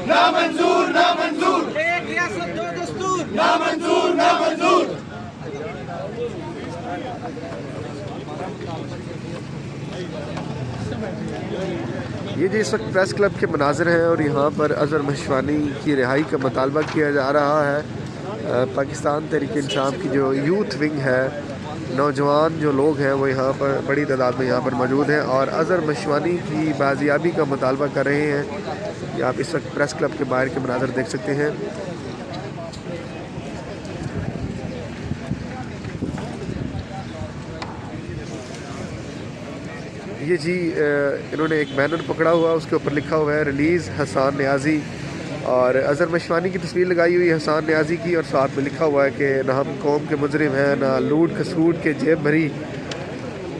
नामंजूर नामंजूर, एक रियासत दो दस्तूर, नामंजूर नामंजूर। ये जी इस वक्त प्रेस क्लब के मनाज़र हैं और यहाँ पर अज़हर मशवानी की रिहाई का मुतालबा किया जा रहा है। पाकिस्तान तहरीक इंसाफ की जो यूथ विंग है, नौजवान जो लोग हैं वो यहाँ पर बड़ी तादाद में यहाँ पर मौजूद हैं और अज़हर मशवानी की बाजियाबी का मुतालबा कर रहे हैं। ये आप इस वक्त प्रेस क्लब के बाहर के मनाज़र देख सकते हैं। ये जी इन्होंने एक बैनर पकड़ा हुआ, उसके ऊपर लिखा हुआ है रिलीज़ हसन नियाज़ी, और अज़हर मशवानी की तस्वीर लगाई हुई है हसन नियाज़ी की, और साथ में लिखा हुआ है कि ना हम कौम के मुजरिम हैं, ना लूट खसूट के जेब भरी,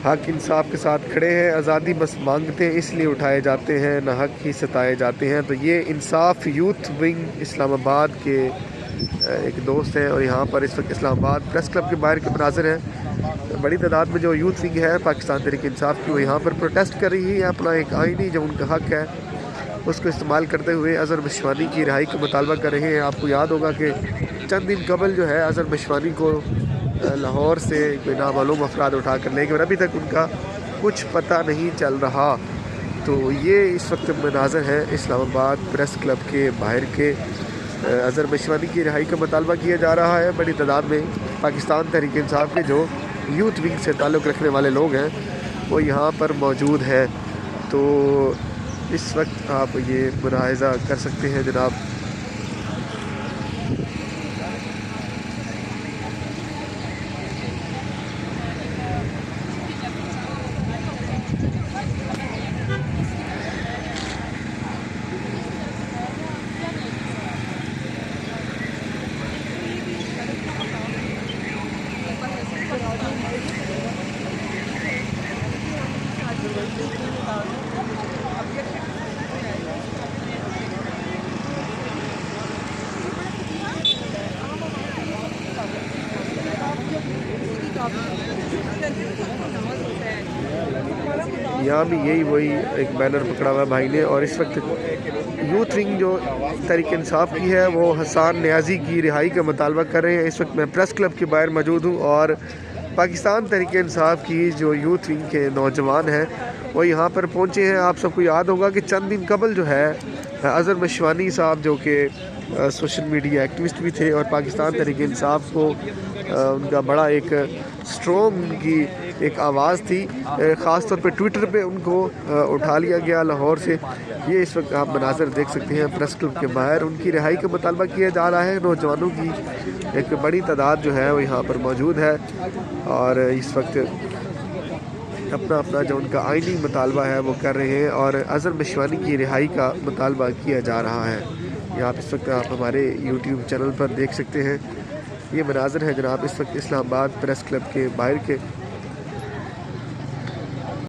हक इंसाफ के साथ खड़े हैं, आज़ादी बस मांगते हैं इसलिए उठाए जाते हैं, ना हक ही सताए जाते हैं। तो ये इंसाफ यूथ विंग इस्लामाबाद के एक दोस्त हैं और यहाँ पर इस वक्त इस्लामाबाद प्रेस क्लब के बाहर के मनाज़र हैं। बड़ी तादाद में जो यूथ विंग है पाकिस्तान तहरीक इंसाफ की, वो यहाँ पर प्रोटेस्ट कर रही है। अपना एक आइनी जो उनका हक है उसको इस्तेमाल करते हुए अज़हर मशवानी की रिहाई का मुतालबा कर रहे हैं। आपको याद होगा कि चंद दिन कबल जो है अज़हर मशवानी को लाहौर से कोई नामालूम अफराद उठा कर ले गए और अभी तक उनका कुछ पता नहीं चल रहा। तो ये इस वक्त मनाज़र हैं इस्लामाबाद प्रेस क्लब के बाहर के। अज़हर मशवानी की रिहाई का मुतालबा किया जा रहा है। बड़ी तादाद में पाकिस्तान तहरीक इंसाफ के जो यूथ विंग से ताल्लुक़ रखने वाले लोग हैं वो यहाँ पर मौजूद हैं। तो इस वक्त आप ये मुलाहिज़ा कर सकते हैं जनाब। यहाँ भी यही वही एक बैनर पकड़ा हुआ है भाई ने, और इस वक्त यूथ विंग जो तहरीक इंसाफ की है वो हसन नियाज़ी की रिहाई का मुतालबा कर रहे हैं। इस वक्त मैं प्रेस क्लब के बाहर मौजूद हूँ और पाकिस्तान तहरीक इंसाफ की जो यूथ विंग के नौजवान हैं वो यहाँ पर पहुँचे हैं। आप सबको याद होगा कि चंद दिन कबल जो है अज़हर मशवानी साहब जो कि सोशल मीडिया एक्टिविस्ट भी थे और पाकिस्तान तहरीक इंसाफ को उनका बड़ा एक स्ट्रॉन्ग उनकी एक आवाज़ थी, ख़ास तौर पे ट्विटर पे उनको उठा लिया गया लाहौर से। ये इस वक्त आप मनाज़र देख सकते हैं प्रेस क्लब के बाहर, उनकी रिहाई का मुतालबा किया जा रहा है। नौजवानों की एक बड़ी तादाद जो है वो यहाँ पर मौजूद है और इस वक्त अपना अपना जो उनका आइनी मुतालबा है वो कर रहे हैं और अज़हर मशवानी की रिहाई का मुतालबा किया जा रहा है। ये आप इस वक्त आप हमारे यूट्यूब चैनल पर देख सकते हैं। ये मनाज़र है जनाब इस वक्त इस्लामाबाद प्रेस क्लब के बाहर के।